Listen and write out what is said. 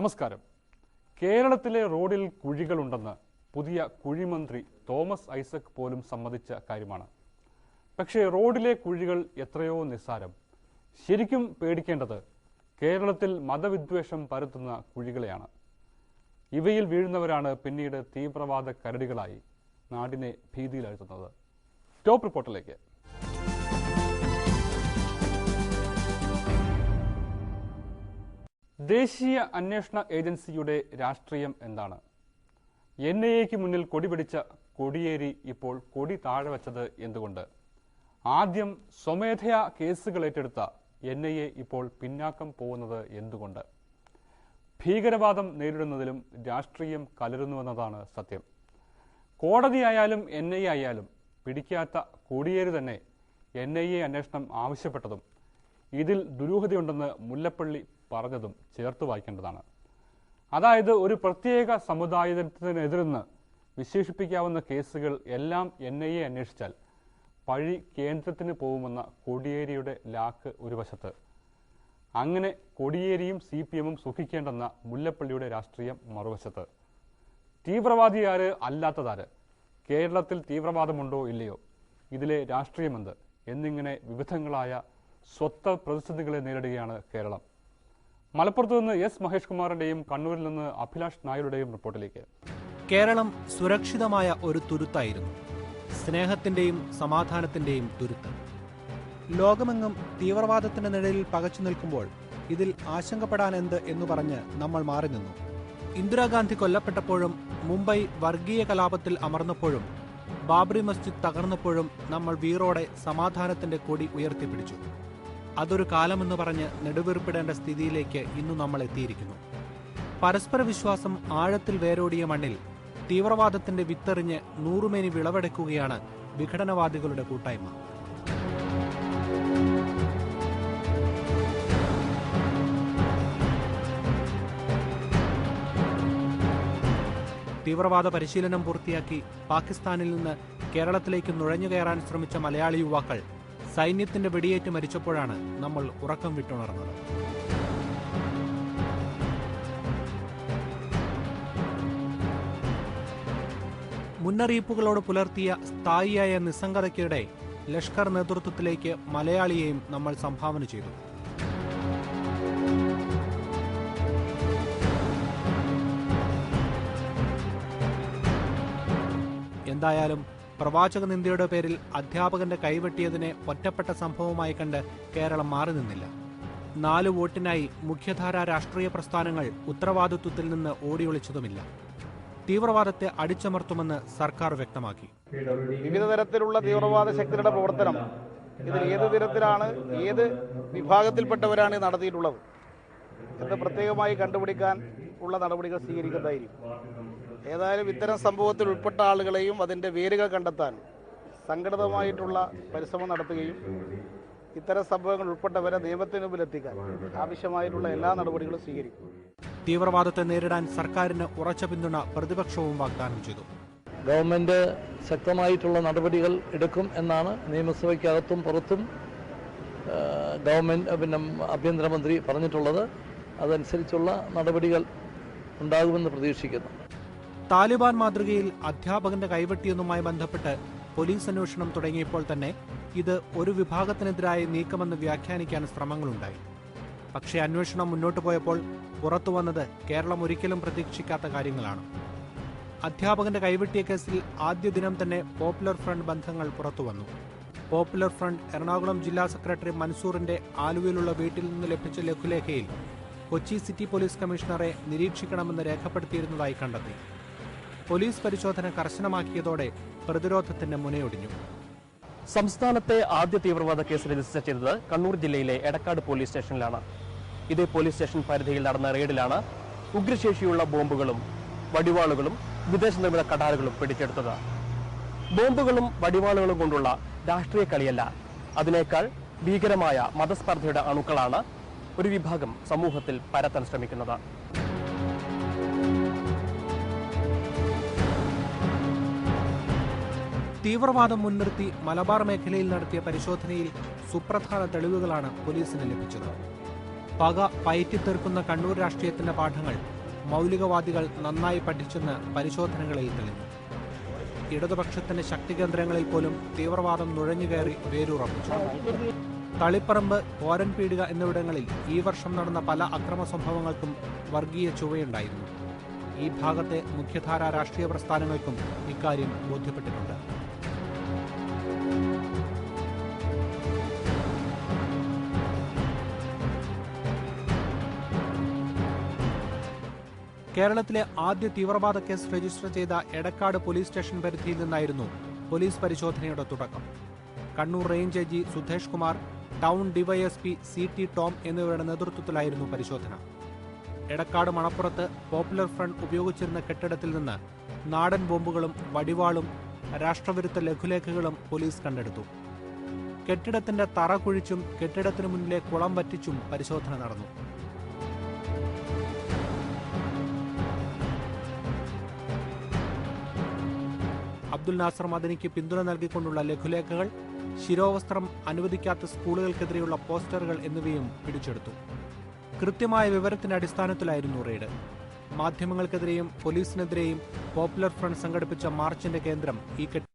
നമസ്കാരം. കേരളത്തിലെ റോഡിൽ കുഴികളുണ്ടെന്ന് പുതിയ കുഴിമന്ത്രി തോമസ് ഐസക് പോലും സമ്മതിച്ച കാര്യമാണ്. പക്ഷേ റോഡിലെ കുഴികൾ എത്രയോ നിസ്സാരം. ശരിക്കും പേടിക്കേണ്ടത് കേരളത്തിൽ മതവിദ്വേഷം പരത്തുന്ന കുഴികളെയാണ്. ഇവയിൽ വീഴുന്നവരാണ് പിന്നീട് തീവ്രവാദ കരടികളായി നാടിനെ ഭീതിയിലാഴ്ത്തുന്നത്. ടോപ്പ് റിപ്പോർട്ടിലേക്ക്. ദേശീയ അന്വേഷണ ഏജൻസിയുടെ രാഷ്ട്രീയം എന്താണ്? NIAയ്ക്ക് മുന്നിൽ കൊടിപിടിച്ച കോടിയേരി ഇപ്പോൾ കൊടി താഴെ വച്ചത് എന്തുകൊണ്ട്? ആദ്യം സ്വമേധയാ കേസുകൾ ഏറ്റെടുത്ത NIA ഇപ്പോൾ പിന്നാക്കം പോകുന്നത് എന്തുകൊണ്ട്? ഭീകരവാദം നേരിടുന്നതിലും രാഷ്ട്രീയം കലരുന്നുവെന്നതാണ് സത്യം. കോടതിയായാലും NIA ആയാലും പിടിക്കാത്ത കോടിയേരി തന്നെ NIA അന്വേഷണം ആവശ്യപ്പെട്ടതും ഇതിൽ ദുരൂഹതയുണ്ടെന്ന് മുല്ലപ്പള്ളി പറഞ്ഞതും ചേർത്ത് വായിക്കേണ്ടതാണ്. അതായത് ഒരു പ്രത്യേക സമുദായത്തിനെതിരെന്ന് വിശേഷിപ്പിക്കാവുന്ന കേസുകൾ എല്ലാം NIA അന്വേഷിച്ചാൽ പഴി കേന്ദ്രത്തിന് പോകുമെന്ന കോടിയേരിയുടെ ലാക്ക് ഒരു വശത്ത്, അങ്ങനെ കോടിയേരിയും CPM-ഉം സുഖിക്കേണ്ടെന്ന മുല്ലപ്പള്ളിയുടെ രാഷ്ട്രീയം മറുവശത്ത്. തീവ്രവാദിയാര് അല്ലാത്തതാര്, കേരളത്തിൽ തീവ്രവാദമുണ്ടോ ഇല്ലയോ, ഇതിലെ രാഷ്ട്രീയമെന്ത് എന്നിങ്ങനെ വിവിധങ്ങളായ സ്വത്ത് പ്രതിസന്ധികളെ നേരിടുകയാണ് കേരളം. മലപ്പുറത്ത് നിന്ന് S. മഹേഷ് കുമാറിന്റെയും കണ്ണൂരിൽ നിന്ന് അഭിലാഷ് നായരുടെയും റിപ്പോർട്ടിലേക്ക്. കേരളം സുരക്ഷിതമായ ഒരു തുരുത്തായിരുന്നു, സ്നേഹത്തിന്റെയും സമാധാനത്തിന്റെയും തുരുത്ത്. ലോകമെങ്ങും തീവ്രവാദത്തിന്റെ നിഴലിൽ പകച്ചു നിൽക്കുമ്പോൾ ഇതിൽ ആശങ്കപ്പെടാൻ എന്ത് എന്ന് പറഞ്ഞ് നമ്മൾ മാറി നിന്നു. ഇന്ദിരാഗാന്ധി കൊല്ലപ്പെട്ടപ്പോഴും മുംബൈ വർഗീയ കലാപത്തിൽ അമർന്നപ്പോഴും ബാബറി മസ്ജിദ് തകർന്നപ്പോഴും നമ്മൾ വീറോടെ സമാധാനത്തിന്റെ കൊടി ഉയർത്തിപ്പിടിച്ചു. അതൊരു കാലമെന്ന് പറഞ്ഞ് നെടുവീർപ്പിടേണ്ട സ്ഥിതിയിലേക്ക് ഇന്നു നമ്മൾ എത്തിയിരിക്കുന്നു. പരസ്പര വിശ്വാസം ആഴത്തിൽ വേരോടിയ മണ്ണിൽ തീവ്രവാദത്തിന്റെ വിത്തെറിഞ്ഞ് നൂറുമേനി വിളവെടുക്കുകയാണ് വിഘടനവാദികളുടെ കൂട്ടായ്മ. തീവ്രവാദ പരിശീലനം പൂർത്തിയാക്കി പാകിസ്ഥാനിൽ നിന്ന് കേരളത്തിലേക്ക് നുഴഞ്ഞുകയറാൻ ശ്രമിച്ച മലയാളി യുവാക്കൾ സൈന്യത്തിന്റെ വെടിയേറ്റ് മരിച്ചപ്പോഴാണ് നമ്മൾ ഉറക്കം വിട്ടുണർന്നത്. മുന്നറിയിപ്പുകളോട് പുലർത്തിയ സ്ഥായിയായ നിസ്സംഗതയ്ക്കിടെ ലഷ്കർ നേതൃത്വത്തിലേക്ക് മലയാളിയെയും നമ്മൾ സംഭാവന ചെയ്തു. എന്തായാലും പ്രവാചക നിന്ദയുടെ പേരിൽ അധ്യാപകന്റെ കൈവെട്ടിയതിനെ ഒറ്റപ്പെട്ട സംഭവമായി കണ്ട് കേരളം മാറി നിന്നില്ല. 4 വോട്ടിനായി മുഖ്യധാരാ രാഷ്ട്രീയ പ്രസ്ഥാനങ്ങൾ ഉത്തരവാദിത്വത്തിൽ നിന്ന് ഓടിയൊളിച്ചതുമില്ല. തീവ്രവാദത്തെ അടിച്ചമർത്തുമെന്ന് സർക്കാർ വ്യക്തമാക്കി. വിവിധ തരത്തിലുള്ള തീവ്രവാദ ശക്തികളുടെ പ്രവർത്തനം ഇതിൽ ഏത് തരത്തിലാണ്, ഏത് വിഭാഗത്തിൽപ്പെട്ടവരാണ് നടത്തിയിട്ടുള്ളത് എന്ന് പ്രത്യേകമായി കണ്ടുപിടിക്കാൻ ഉള്ള നടപടികൾ സ്വീകരിക്കുന്നതായിരിക്കും. ഏതായാലും ഇത്തരം സംഭവത്തിൽ ഉൾപ്പെട്ട ആളുകളെയും അതിൻ്റെ വേരുകൾ കണ്ടെത്താൻ സംഘടിതമായിട്ടുള്ള പരിശ്രമം നടത്തുകയും ഇത്തരം സംഭവങ്ങൾ ഉൾപ്പെട്ടവരെ നിയമത്തിന് മുമ്പിൽ എത്തിക്കാൻ ആവശ്യമായിട്ടുള്ള എല്ലാ നടപടികളും സ്വീകരിക്കും. തീവ്രവാദത്തെ നേരിടാൻ സർക്കാരിന് ഉറച്ച പിന്തുണ പ്രതിപക്ഷവും വാഗ്ദാനം ചെയ്തു. ഗവൺമെന്റ് ശക്തമായിട്ടുള്ള നടപടികൾ എടുക്കും എന്നാണ് നിയമസഭയ്ക്കകത്തും പുറത്തും ഗവൺമെന്റ് ആഭ്യന്തരമന്ത്രി പറഞ്ഞിട്ടുള്ളത്. അതനുസരിച്ചുള്ള നടപടികൾ ഉണ്ടാകുമെന്ന് പ്രതീക്ഷിക്കുന്നു. താലിബാൻ മാതൃകയിൽ അധ്യാപകന്റെ കൈവെട്ടിയെന്നുമായി ബന്ധപ്പെട്ട് പോലീസ് അന്വേഷണം തുടങ്ങിയപ്പോൾ തന്നെ ഇത് ഒരു വിഭാഗത്തിനെതിരായ നീക്കമെന്ന് വ്യാഖ്യാനിക്കാൻ ശ്രമങ്ങളുണ്ടായി. പക്ഷേ അന്വേഷണം മുന്നോട്ടു പോയപ്പോൾ പുറത്തുവന്നത് കേരളം ഒരിക്കലും പ്രതീക്ഷിക്കാത്ത കാര്യങ്ങളാണ്. അധ്യാപകന്റെ കൈവെട്ടിയ കേസിൽ ആദ്യ ദിനം തന്നെ പോപ്പുലർ ഫ്രണ്ട് ബന്ധങ്ങൾ പുറത്തുവന്നു. പോപ്പുലർ ഫ്രണ്ട് എറണാകുളം ജില്ലാ സെക്രട്ടറി മൻസൂറിന്റെ ആലുവയിലുള്ള വീട്ടിൽ നിന്ന് ലഭിച്ച ലഘുലേഖയിൽ കൊച്ചി സിറ്റി പോലീസ് കമ്മീഷണറെ നിരീക്ഷിക്കണമെന്ന് രേഖപ്പെടുത്തിയിരുന്നതായി കണ്ടെത്തി. പോലീസ് പരിശോധന കർശനമാക്കിയതോടെ പ്രതിരോധത്തിന്റെ മുനയൊടിഞ്ഞു. സംസ്ഥാനത്തെ ആദ്യ തീവ്രവാദ കേസ് രജിസ്റ്റർ ചെയ്തത് കണ്ണൂർ ജില്ലയിലെ എടക്കാട് പോലീസ് സ്റ്റേഷനിലാണ്. ഇതേ പോലീസ് സ്റ്റേഷൻ പരിധിയിൽ നടന്ന റെയ്ഡിലാണ് ഉഗ്രശേഷിയുള്ള ബോംബുകളും വടിവാളുകളും വിദേശ നിർമ്മിത കടാറുകളും പിടിച്ചെടുത്തത്. ബോംബുകളും വടിവാളുകളും കൊണ്ടുള്ള രാഷ്ട്രീയ കളിയല്ല, അതിനേക്കാൾ ഭീകരമായ മതസ്പർദ്ധയുടെ അണുക്കളാണ് ഒരു വിഭാഗം സമൂഹത്തിൽ പരത്താൻ ശ്രമിക്കുന്നത്. തീവ്രവാദം മുൻനിർത്തി മലബാർ മേഖലയിൽ നടത്തിയ പരിശോധനയിൽ സുപ്രധാന തെളിവുകളാണ് പോലീസിന് ലഭിച്ചത്. പക പയറ്റിത്തീർക്കുന്ന കണ്ണൂർ രാഷ്ട്രീയത്തിന്റെ പാഠങ്ങൾ മൗലികവാദികൾ നന്നായി പഠിച്ചെന്ന് പരിശോധനകളിൽ തെളിഞ്ഞു. ഇടതുപക്ഷത്തിന്റെ ശക്തികേന്ദ്രങ്ങളിൽ പോലും തീവ്രവാദം നുഴഞ്ഞുകയറി വേരുറപ്പിച്ചു. തളിപ്പറമ്പ്, കോരൻപീടിക എന്നിവിടങ്ങളിൽ ഈ വർഷം നടന്ന പല അക്രമ സംഭവങ്ങൾക്കും വർഗീയ ചുവയുണ്ടായിരുന്നു. ഈ ഭാഗത്തെ മുഖ്യധാരാ രാഷ്ട്രീയ പ്രസ്ഥാനങ്ങൾക്കും ഇക്കാര്യം ബോധ്യപ്പെട്ടിട്ടുണ്ട്. കേരളത്തിലെ ആദ്യ തീവ്രവാദ കേസ് രജിസ്റ്റർ ചെയ്ത എടക്കാട് പോലീസ് സ്റ്റേഷൻ പരിധിയിൽ നിന്നായിരുന്നു പോലീസ് പരിശോധനയുടെ തുടക്കം. Kannur range I G Sudhesh Kumar, town DYSP CT Tom എന്നിവരുടെ നേതൃത്വത്തിലായിരുന്നു പരിശോധന. എടക്കാട് മണപ്പുറത്ത് പോപ്പുലർ ഫ്രണ്ട് ഉപയോഗിച്ചിരുന്ന കെട്ടിടത്തിൽ നിന്ന് നാടൻ ബോംബുകളും വടിവാളും രാഷ്ട്രവിരുദ്ധ ലഘുലേഖകളും പോലീസ് കണ്ടെടുത്തു. കെട്ടിടത്തിന്റെ തറ കുഴിച്ചും കെട്ടിടത്തിനു മുന്നിലെ കുളം വറ്റിച്ചും പരിശോധന നടന്നു. അബ്ദുൽ നാസർ മദനിക്ക് പിന്തുണ നൽകിക്കൊണ്ടുള്ള ലഘുലേഖകൾ, ശിരോവസ്ത്രം അനുവദിക്കാത്ത സ്കൂളുകൾക്കെതിരെയുള്ള പോസ്റ്ററുകൾ എന്നിവയും പിടിച്ചെടുത്തു. കൃത്യമായ വിവരത്തിന്റെ അടിസ്ഥാനത്തിലായിരുന്നു റെയ്ഡ്. മാധ്യമങ്ങൾക്കെതിരെയും പോലീസിനെതിരെയും പോപ്പുലർ ഫ്രണ്ട് സംഘടിപ്പിച്ച മാർച്ചിന്റെ കേന്ദ്രം ഈ